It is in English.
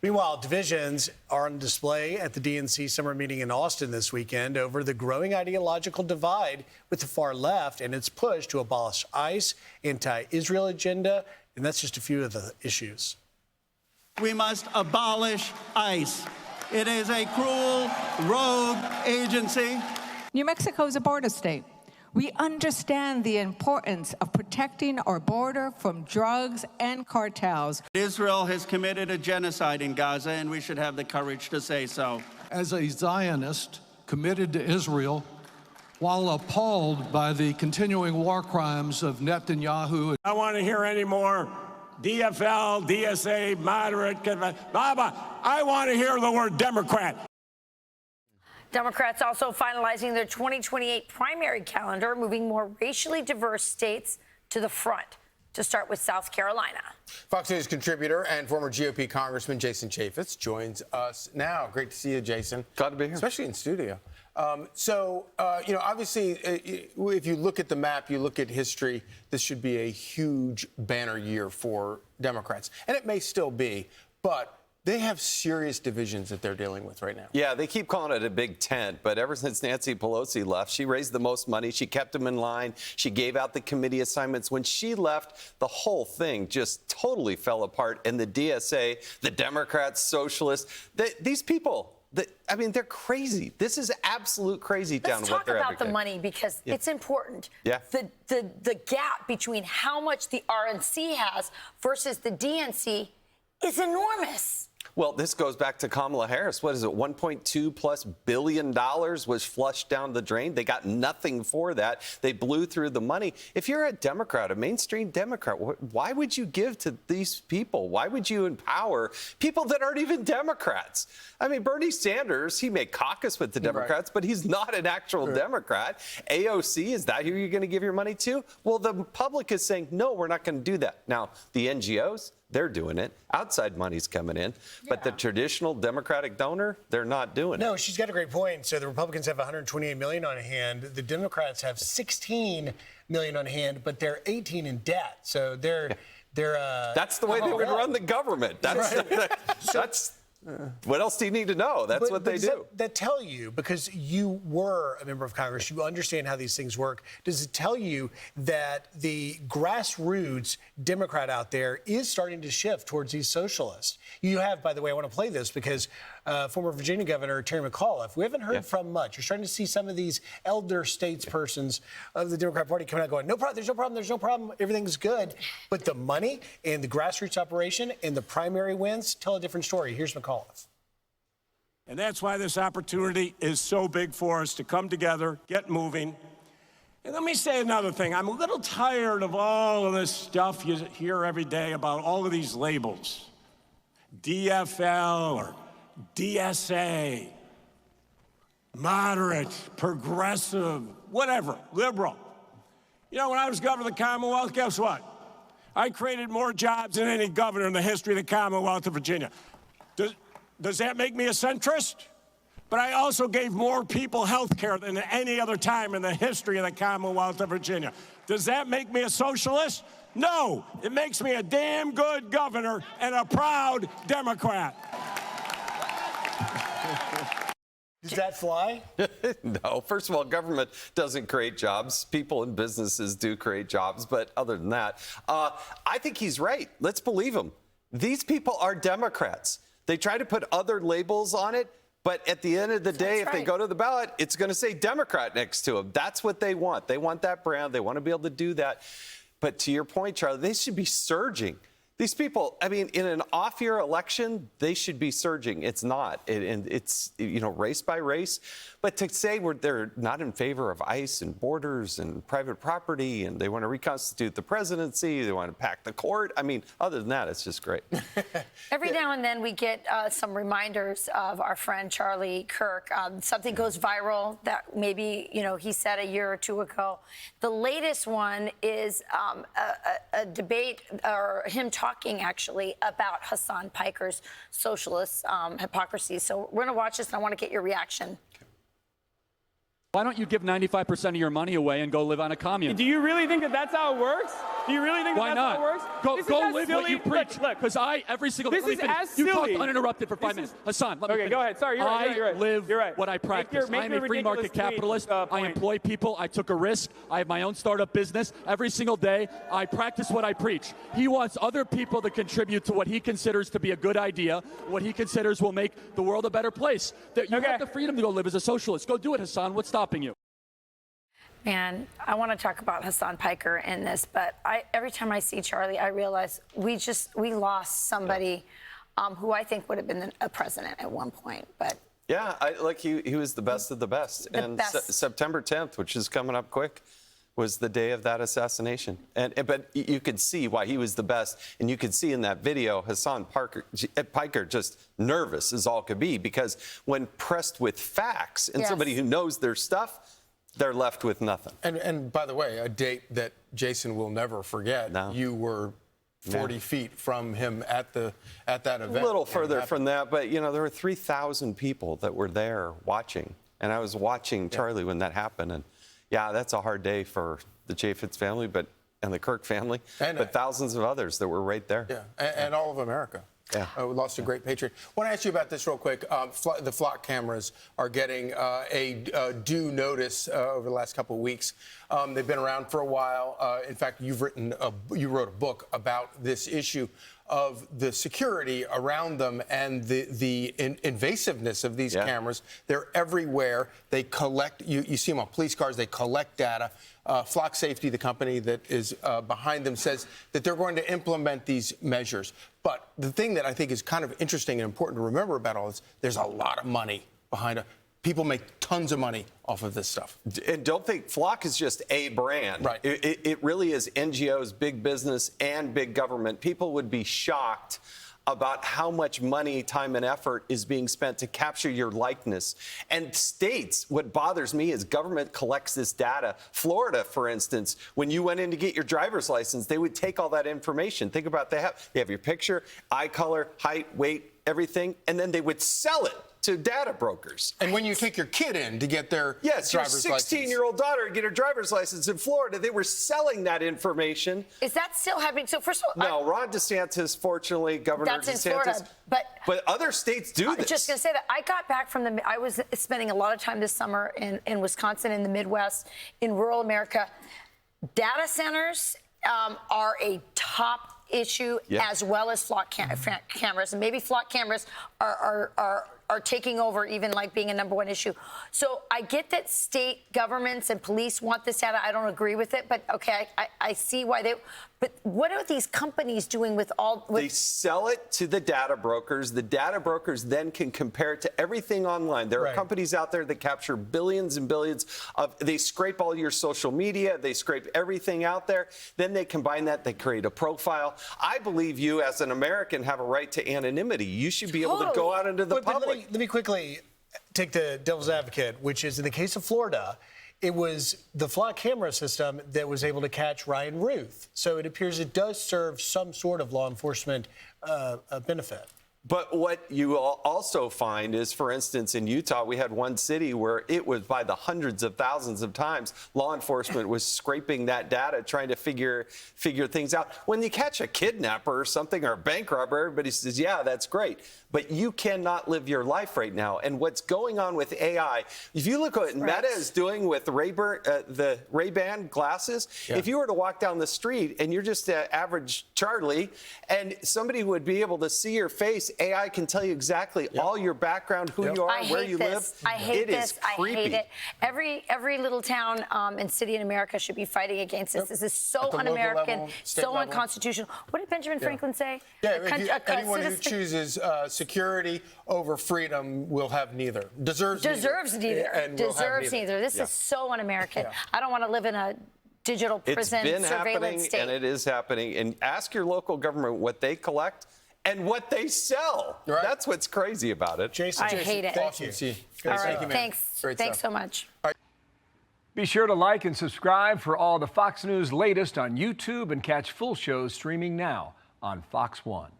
Meanwhile, divisions are on display at the DNC summer meeting in Austin this weekend over the growing ideological divide with the far left and its push to abolish ICE, anti-Israel agenda, and that's just a few of the issues. We must abolish ICE. It is a cruel, rogue agency. New Mexico is a border state. We understand the importance of protecting our border from drugs and cartels. Israel has committed a genocide in Gaza, and we should have the courage to say so. As a Zionist committed to Israel, while appalled by the continuing war crimes of Netanyahu. I want to hear any more DFL, DSA, moderate, I want to hear the word Democrat. Democrats also finalizing their 2028 primary calendar, moving more racially diverse states to the front. To start with South Carolina. Fox News contributor and former GOP Congressman Jason Chaffetz joins us now. Great to see you, Jason. Glad to be here. Especially in studio. Obviously, if you look at the map, you look at history, this should be a huge banner year for Democrats. And it may still be, but they have serious divisions that they're dealing with right now. Yeah, they keep calling it a big tent, but ever since Nancy Pelosi left, she raised the most money. She kept them in line. She gave out the committee assignments. When she left, the whole thing just totally fell apart. And the DSA, the Democrats, socialists, these people, they're crazy. This is absolute crazy down what they're advocating. Let's talk about the money because it's important. Yeah. The gap between how much the RNC has versus the DNC is enormous. Well, this goes back to Kamala Harris. What is it? $1.2+ billion was flushed down the drain. They got nothing for that. They blew through the money. If you're a Democrat, a mainstream Democrat, why would you give to these people? Why would you empower people that aren't even Democrats? I mean, Bernie Sanders, he may caucus with the Democrats, but he's not an actual Democrat. AOC, is that who you're going to give your money to? Well, the public is saying, no, we're not going to do that. Now, the NGOs, they're doing it. Outside money's coming in. But the traditional Democratic donor, they're not doing it. No, she's got a great point. So the Republicans have $128 million on hand. The Democrats have $16 million on hand, but they're 18 in debt. So they're that's the way they would run the government. That's what else do you need to know? That's what they do. That tell you, because you were a member of Congress, you understand how these things work. Does it tell you that the grassroots Democrat out there is starting to shift towards these socialists? You have, by the way, I want to play this because former Virginia Governor Terry McAuliffe, we haven't heard from much. You're starting to see some of these elder statespersons of the Democrat Party coming out going, no problem, there's no problem, everything's good. But the money and the grassroots operation and the primary wins tell a different story. Here's McAuliffe. And that's why this opportunity is so big for us to come together, get moving. And let me say another thing. I'm a little tired of all of this stuff you hear every day about all of these labels. DFL or DSA, moderate, progressive, whatever, liberal. You know, when I was governor of the Commonwealth, guess what? I created more jobs than any governor in the history of the Commonwealth of Virginia. Does that make me a centrist? But I also gave more people health care than any other time in the history of the Commonwealth of Virginia. Does that make me a socialist? No, it makes me a damn good governor and a proud Democrat. Does that fly? No. First of all, government doesn't create jobs. People and businesses do create jobs. But other than that, I think he's right. Let's believe him. These people are Democrats. They try to put other labels on it. But at the end of the day, if they go to the ballot, it's going to say Democrat next to them. That's what they want. They want that brand. They want to be able to do that. But to your point, Charlie, they should be surging. These people, I mean, in an off-year election, they should be surging. It's not. And it's, you know, race by race. But to say they're not in favor of ICE and borders and private property and they want to reconstitute the presidency, they want to pack the court. I mean, other than that, it's just great. Every now and then we get some reminders of our friend Charlie Kirk. Something goes viral that maybe, you know, he said a year or two ago. The latest one is a debate or him talking actually about Hassan Piker's socialist hypocrisy. So we're going to watch this and I want to get your reaction. Why don't you give 95% of your money away and go live on a commune? Do you really think that that's how it works? Do you really think Why that's not? how it works? Go live what you preach. Look, Because every single this is as silly. You talked uninterrupted for 5 minutes. Hassan, let me finish. Go ahead. Sorry, you're right. I live what I practice. Make I'm your a free market ridiculous capitalist. point. I employ people. I took a risk. I have my own startup business. Every single day, I practice what I preach. He wants other people to contribute to what he considers to be a good idea, what he considers will make the world a better place. That you have the freedom to go live as a socialist. Go do it, Hassan. What's stopping you? Man, I want to talk about Hassan Piker in this, but every time I see Charlie, I realize we lost somebody who I think would have been a president at one point. But yeah, he was the best of the best. September 10th, which is coming up quick, was the day of that assassination. But you could see why he was the best, and you could see in that video Hassan Piker just nervous as all could be, because when pressed with facts and somebody who knows their stuff, they're left with nothing. And by the way, a date that Jason will never forget. No. You were 40 feet from him at that event. A little further from that, but there were 3,000 people that were there watching, and I was watching Charlie when that happened. And yeah, that's a hard day for the Chaffetz family, and the Kirk family, but thousands of others that were right there. Yeah, and all of America. Yeah. We lost a great patriot. I want to ask you about this real quick. The flock cameras are getting a due notice over the last couple of weeks. They've been around for a while. In fact, you wrote a book about this issue of the security around them and the invasiveness of these cameras. They're everywhere. They collect, you see them on police cars, they collect data. Flock Safety, the company that is behind them, says that they're going to implement these measures. But the thing that I think is kind of interesting and important to remember about all this, there's a lot of money behind it. People make tons of money off of this stuff. And don't think Flock is just a brand. Right. It really is NGOs, big business, and big government. People would be shocked about how much money, time, and effort is being spent to capture your likeness. And states, what bothers me is government collects this data. Florida, for instance, when you went in to get your driver's license, they would take all that information. Think about they have your picture, eye color, height, weight, everything, and then they would sell it to data brokers. And when you take your kid in to get their driver's license. Your 16-year-old daughter to get her driver's license in Florida, they were selling that information. Is that still happening? So first of all, no, Ron DeSantis, fortunately, Governor that's DeSantis. In Florida, but other states do this. I was just going to say that I got back from I was spending a lot of time this summer in Wisconsin, in the Midwest, in rural America. Data centers are a top issue, as well as flock cameras, and maybe flock cameras are taking over, even like being a #1 issue. So I get that state governments and police want this data. I don't agree with it, but okay, I see why they. But what are these companies doing with all? They sell it to the data brokers. The data brokers then can compare it to everything online. There are companies out there that capture billions and billions of. They scrape all your social media. They scrape everything out there. Then they combine that. They create a profile. I believe you, as an American, have a right to anonymity. You should be able to go out into the public. Let me quickly take the devil's advocate, which is in the case of Florida, it was the flock camera system that was able to catch Ryan Ruth. So it appears it does serve some sort of law enforcement benefit. But what you also find is, for instance, in Utah, we had one city where it was by the hundreds of thousands of times law enforcement was scraping that data, trying to figure things out. When you catch a kidnapper or something, or a bank robber, everybody says, yeah, that's great. But you cannot live your life right now. And what's going on with AI, if you look at what Meta is doing with the Ray-Ban glasses, if you were to walk down the street and you're just an average Charlie, and somebody would be able to see your face, AI can tell you exactly all your background, who you are, where you live. I hate this. Is creepy. I hate it. Every little town and city in America should be fighting against this. This is so un-American, so unconstitutional. What did Benjamin Franklin say? Anyone who chooses security over freedom will have neither. Deserves neither. Deserves neither. This is so un-American. I don't want to live in a digital prison surveillance state. And it is happening. And ask your local government what they collect and what they sell. That's what's crazy about it. Jason, I hate it. Thank you. All right, thanks so much. Be sure to like and subscribe for all the Fox News latest on YouTube, and catch full shows streaming now on Fox One.